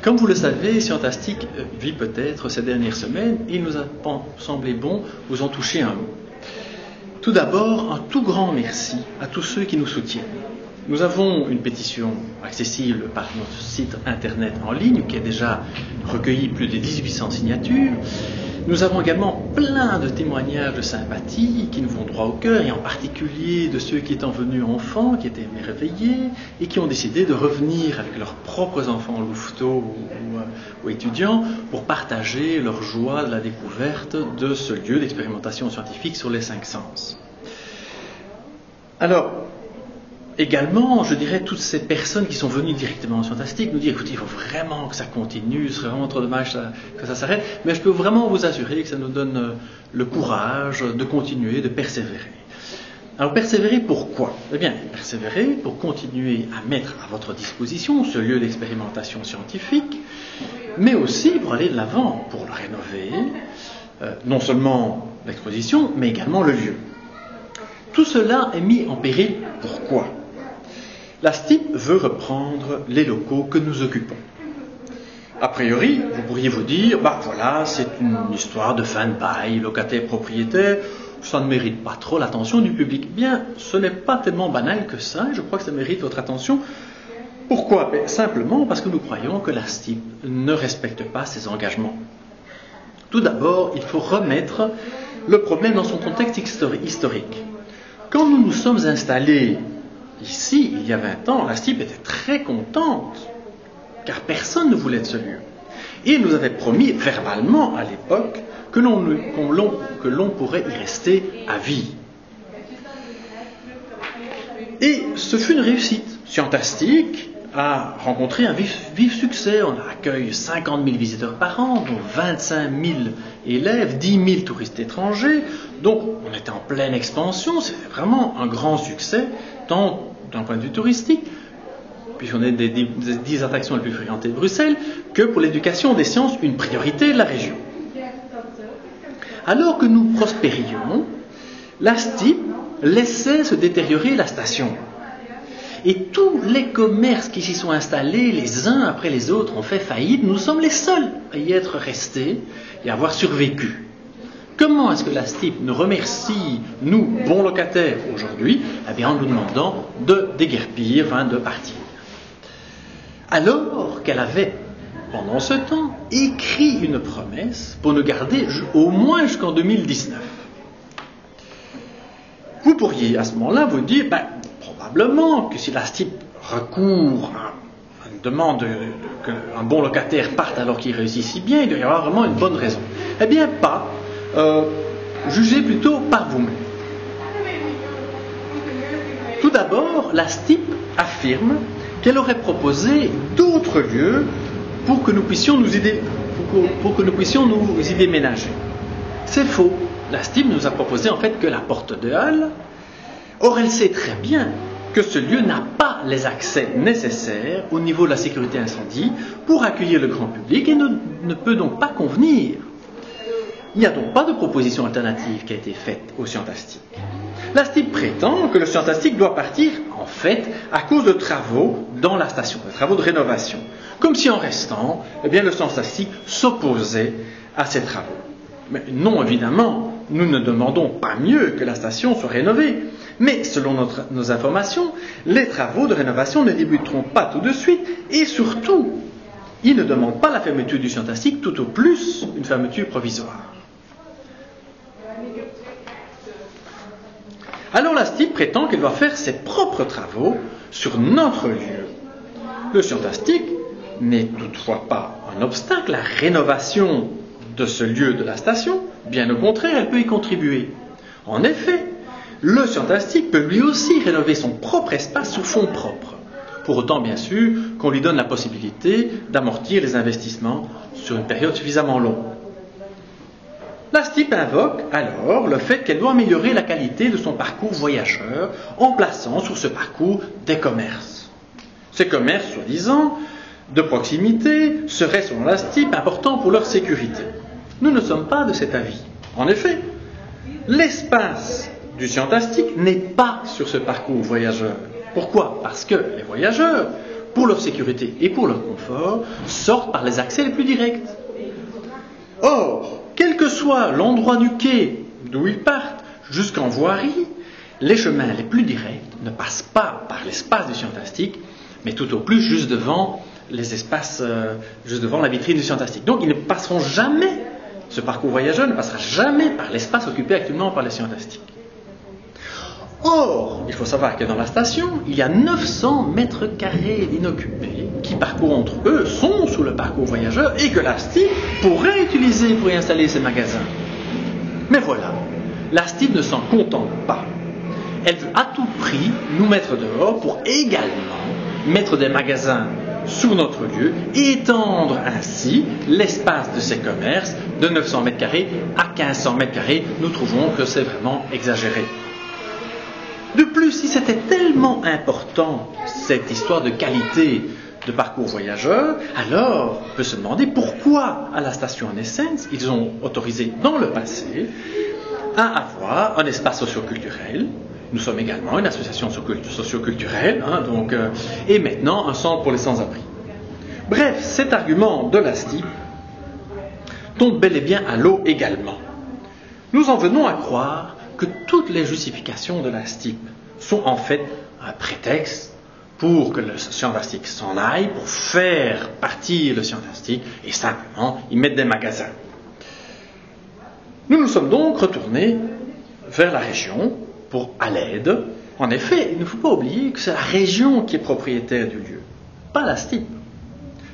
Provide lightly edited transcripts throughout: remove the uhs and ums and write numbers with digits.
Comme vous le savez, Scientastique vit peut-être ces dernières semaines et il nous a semblé bon vous en toucher un mot. Tout d'abord, un tout grand merci à tous ceux qui nous soutiennent. Nous avons une pétition accessible par notre site internet en ligne qui a déjà recueilli plus de 1800 signatures. Nous avons également plein de témoignages de sympathie qui nous vont droit au cœur, et en particulier de ceux qui étant venus enfants, qui étaient émerveillés et qui ont décidé de revenir avec leurs propres enfants louveteaux ou étudiants pour partager leur joie de la découverte de ce lieu d'expérimentation scientifique sur les 5 sens. Alors, également, je dirais, toutes ces personnes qui sont venues directement en Scientastique nous disent, écoutez, il faut vraiment que ça continue, ce serait vraiment trop dommage que ça s'arrête, mais je peux vraiment vous assurer que ça nous donne le courage de continuer, de persévérer. Alors, persévérer pourquoi? Eh bien, persévérer pour continuer à mettre à votre disposition ce lieu d'expérimentation scientifique, mais aussi pour aller de l'avant, pour le rénover, non seulement l'exposition, mais également le lieu. Tout cela est mis en péril pourquoi? La STIP veut reprendre les locaux que nous occupons. A priori, vous pourriez vous dire, voilà, c'est une histoire de fin de bail, locataire-propriétaire, ça ne mérite pas trop l'attention du public. Bien, ce n'est pas tellement banal que ça, et je crois que ça mérite votre attention. Pourquoi? Simplement parce que nous croyons que la STIP ne respecte pas ses engagements. Tout d'abord, il faut remettre le problème dans son contexte historique. Quand nous nous sommes installés ici, il y a 20 ans, la STIP était très contente, car personne ne voulait de ce lieu. Et nous avait promis verbalement à l'époque que l'on pourrait y rester à vie. Et ce fut une réussite. Scientastique a rencontré un vif succès. On accueille 50 000 visiteurs par an, dont 25 000 élèves, 10 000 touristes étrangers. Donc on était en pleine expansion, c'était vraiment un grand succès, tant d'un point de vue touristique, puisqu'on est des 10 attractions les plus fréquentées de Bruxelles, que pour l'éducation des sciences, une priorité de la région. Alors que nous prospérions, la STIP laissait se détériorer la station. Et tous les commerces qui s'y sont installés, les uns après les autres, ont fait faillite. Nous sommes les seuls à y être restés et à avoir survécu. Comment est-ce que la STIP nous remercie, nous, bons locataires, aujourd'hui? Eh bien, en nous demandant de déguerpir, de partir. Alors qu'elle avait, pendant ce temps, écrit une promesse pour nous garder au moins jusqu'en 2019. Vous pourriez à ce moment-là vous dire, probablement que si la STIP recourt à une demande qu'un bon locataire parte alors qu'il réussit si bien, il doit y avoir vraiment une bonne raison. Eh bien, pas. Jugez plutôt par vous-même. Tout d'abord, la STIP affirme qu'elle aurait proposé d'autres lieux pour que nous puissions nous y déménager. C'est faux. La STIP nous a proposé en fait que la porte de Halle. Or, elle sait très bien que ce lieu n'a pas les accès nécessaires au niveau de la sécurité incendie pour accueillir le grand public et ne peut donc pas convenir. Il n'y a donc pas de proposition alternative qui a été faite au Scientastique. La STIP prétend que le Scientastique doit partir, en fait, à cause de travaux dans la station, de travaux de rénovation. Comme si en restant, le Scientastique s'opposait à ces travaux. Mais non, évidemment, nous ne demandons pas mieux que la station soit rénovée. Mais selon nos informations, les travaux de rénovation ne débuteront pas tout de suite et surtout, ils ne demandent pas la fermeture du Scientastique, tout au plus une fermeture provisoire. Alors la STIP prétend qu'elle doit faire ses propres travaux sur notre lieu. Le Scientastique n'est toutefois pas un obstacle à la rénovation de ce lieu de la station, bien au contraire, elle peut y contribuer. En effet, le Scientastique peut lui aussi rénover son propre espace sur fonds propres, pour autant bien sûr qu'on lui donne la possibilité d'amortir les investissements sur une période suffisamment longue. La STIP invoque alors le fait qu'elle doit améliorer la qualité de son parcours voyageur en plaçant sur ce parcours des commerces. Ces commerces, soi-disant, de proximité, seraient selon la STIP importants pour leur sécurité. Nous ne sommes pas de cet avis. En effet, l'espace du Scientastique n'est pas sur ce parcours voyageur. Pourquoi? Parce que les voyageurs pour leur sécurité et pour leur confort, sortent par les accès les plus directs. Or, quel que soit l'endroit du quai d'où ils partent jusqu'en voirie, les chemins les plus directs ne passent pas par l'espace du Scientastique, mais tout au plus juste devant les espaces, juste devant la vitrine du Scientastique. Donc ils ne passeront jamais, ce parcours voyageur ne passera jamais par l'espace occupé actuellement par les Scientastiques. Or, il faut savoir que dans la station, il y a 900 mètres carrés d'inoccupés qui parcourent entre eux, sont sous le parcours voyageur et que la STIB pourrait utiliser pour y installer ses magasins. Mais voilà, la STIB ne s'en contente pas. Elle veut à tout prix nous mettre dehors pour également mettre des magasins sous notre lieu et étendre ainsi l'espace de ces commerces de 900 mètres carrés à 1500 mètres carrés. Nous trouvons que c'est vraiment exagéré. De plus, si c'était tellement important, cette histoire de qualité de parcours voyageur, alors on peut se demander pourquoi, à la station Essence, ils ont autorisé dans le passé à avoir un espace socio-culturel. Nous sommes également une association socio-culturelle, et maintenant un centre pour les sans-abri. Bref, cet argument de la STIB tombe bel et bien à l'eau également. Nous en venons à croire que toutes les justifications de la STIB sont en fait un prétexte pour que le Scientastique s'en aille, pour faire partir le Scientastique et simplement y mettre des magasins. Nous nous sommes donc retournés vers la région pour à l'aide. En effet, il ne faut pas oublier que c'est la région qui est propriétaire du lieu, pas la STIB.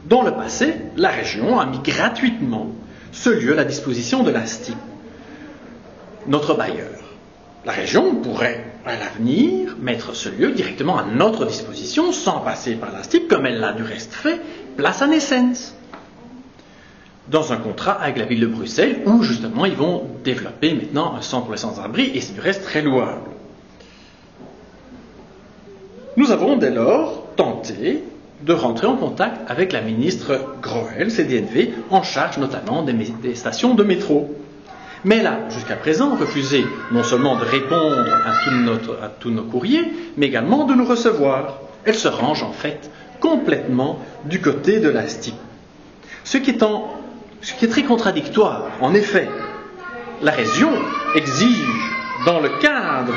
Dans le passé, la région a mis gratuitement ce lieu à la disposition de la STIB, notre bailleur. La région pourrait, à l'avenir, mettre ce lieu directement à notre disposition, sans passer par la STIB, comme elle l'a du reste fait, place à Essence, dans un contrat avec la ville de Bruxelles, où justement ils vont développer maintenant un centre pour les sans-abri, et c'est du reste très louable. Nous avons dès lors tenté de rentrer en contact avec la ministre Groel, CDNV, en charge notamment des stations de métro. Mais elle a, jusqu'à présent, refusé non seulement de répondre à tous nos courriers, mais également de nous recevoir. Elle se range en fait complètement du côté de la STIB. Ce qui est très contradictoire. En effet, la région exige, dans le cadre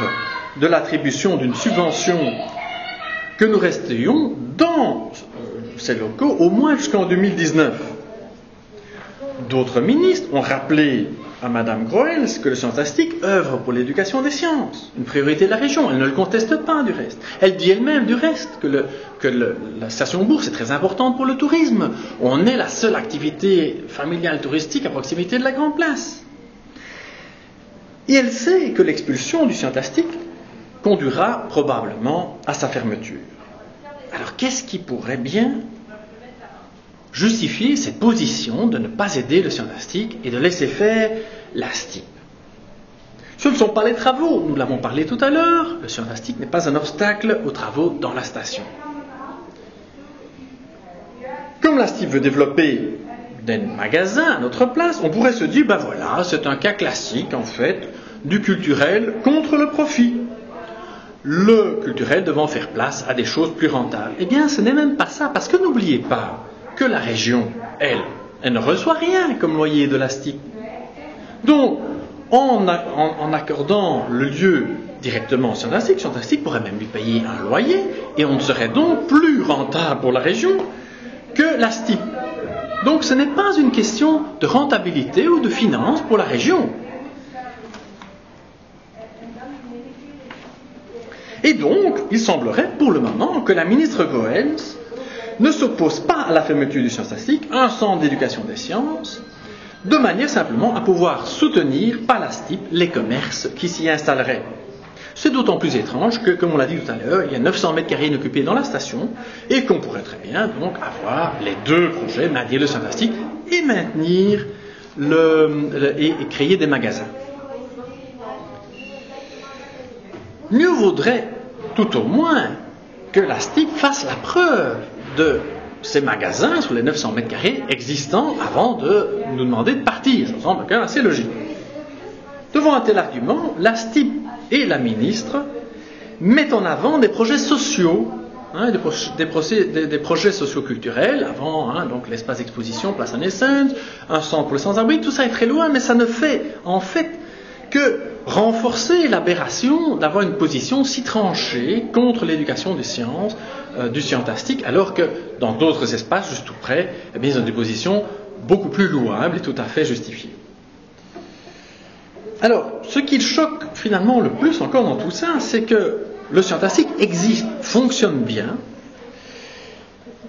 de l'attribution d'une subvention, que nous restions dans ces locaux au moins jusqu'en 2019. D'autres ministres ont rappelé à Mme Groel que le Scientastique œuvre pour l'éducation des sciences, une priorité de la région. Elle ne le conteste pas du reste. Elle dit elle-même du reste que la station Bourse est très importante pour le tourisme. On est la seule activité familiale touristique à proximité de la Grande Place. Et elle sait que l'expulsion du Scientastique conduira probablement à sa fermeture. Alors qu'est-ce qui pourrait bien justifier cette position de ne pas aider le Scientastique et de laisser faire la STIB? Ce ne sont pas les travaux, nous l'avons parlé tout à l'heure, le Scientastique n'est pas un obstacle aux travaux dans la station. Comme la STIB veut développer des magasins à notre place, on pourrait se dire, voilà, c'est un cas classique en fait du culturel contre le profit. Le culturel devant faire place à des choses plus rentables. Eh bien, ce n'est même pas ça, parce que n'oubliez pas que la région, elle ne reçoit rien comme loyer de la STIB. Donc, en accordant le lieu directement au Scientastique pourrait même lui payer un loyer, et on ne serait donc plus rentable pour la région que la STIB. Donc, ce n'est pas une question de rentabilité ou de finance pour la région. Et donc, il semblerait pour le moment que la ministre Goens ne s'oppose pas à la fermeture du Scientastique, un centre d'éducation des sciences, de manière simplement à pouvoir soutenir par la STIB les commerces qui s'y installeraient. C'est d'autant plus étrange que, comme on l'a dit tout à l'heure, il y a 900 mètres carrés inoccupés dans la station et qu'on pourrait très bien donc avoir les deux projets, maintenir le Scientastique et maintenir et créer des magasins. Mieux vaudrait tout au moins que la STIB fasse la preuve de ces magasins sur les 900 mètres carrés existants avant de nous demander de partir. Ça me semble quand même assez logique. Devant un tel argument, la STIB et la ministre mettent en avant des projets sociaux hein, des projets socioculturels, avant, hein, donc l'espace d'exposition, place Renaissance, un centre pour les sans-abri, tout ça est très loin, mais ça ne fait en fait que renforcer l'aberration d'avoir une position si tranchée contre l'éducation des sciences, du scientastique, alors que dans d'autres espaces, juste tout près, eh bien, ils ont des positions beaucoup plus louables et tout à fait justifiées. Alors, ce qui choque finalement le plus encore dans tout ça, c'est que le scientastique existe, fonctionne bien,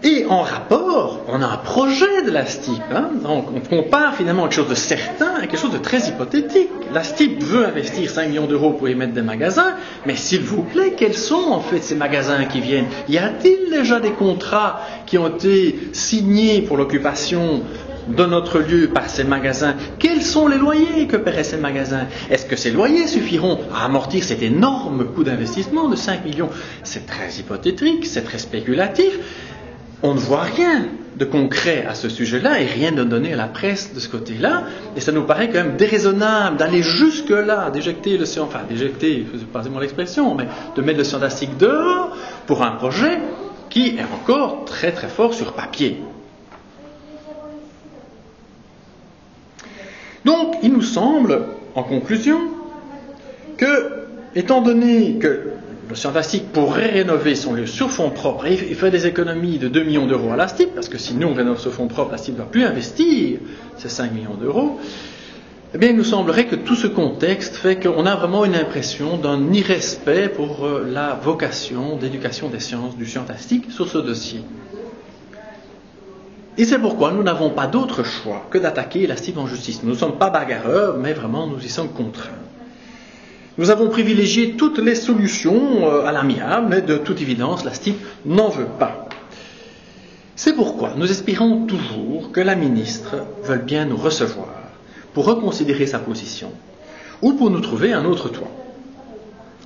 et en rapport, on a un projet de la STIP. Hein, donc on compare finalement quelque chose de certain à quelque chose de très hypothétique. La STIP veut investir 5 millions d'euros pour y mettre des magasins, mais s'il vous plaît, quels sont en fait ces magasins qui viennent? Y a-t-il déjà des contrats qui ont été signés pour l'occupation de notre lieu par ces magasins? Quels sont les loyers que paieraient ces magasins? Est-ce que ces loyers suffiront à amortir cet énorme coût d'investissement de 5 millions? C'est très hypothétique, c'est très spéculatif. On ne voit rien de concret à ce sujet-là et rien de donné à la presse de ce côté-là. Et ça nous paraît quand même déraisonnable d'aller jusque-là, d'éjecter, c'est pas vraiment l'expression, mais de mettre le scientastique dehors pour un projet qui est encore très très fort sur papier. Donc, il nous semble, en conclusion, que, étant donné que le scientastique pourrait rénover son lieu sur fonds propres et faire des économies de 2 millions d'euros à la STIP, parce que si nous on rénove ce fonds propre, la STIP ne va plus investir ces 5 millions d'euros, eh bien il nous semblerait que tout ce contexte fait qu'on a vraiment une impression d'un irrespect pour la vocation d'éducation des sciences du scientastique sur ce dossier. Et c'est pourquoi nous n'avons pas d'autre choix que d'attaquer la STIP en justice. Nous ne sommes pas bagarreurs, mais vraiment nous y sommes contraints. Nous avons privilégié toutes les solutions à l'amiable, mais de toute évidence, la STIP n'en veut pas. C'est pourquoi nous espérons toujours que la ministre veuille bien nous recevoir pour reconsidérer sa position ou pour nous trouver un autre toit.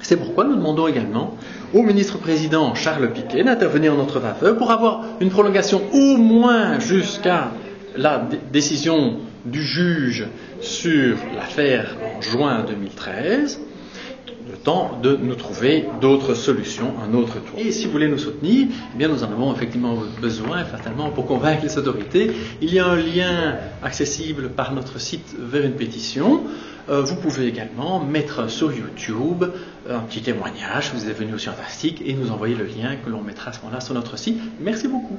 C'est pourquoi nous demandons également au ministre-président Charles Piquet d'intervenir en notre faveur pour avoir une prolongation au moins jusqu'à la décision du juge sur l'affaire en juin 2013, le temps de nous trouver d'autres solutions, un autre toit. Et si vous voulez nous soutenir, eh bien nous en avons effectivement besoin, fatalement, pour convaincre les autorités. Il y a un lien accessible par notre site vers une pétition. Vous pouvez également mettre sur YouTube un petit témoignage, vous êtes venu au Scientastique, et nous envoyer le lien que l'on mettra à ce moment-là sur notre site. Merci beaucoup.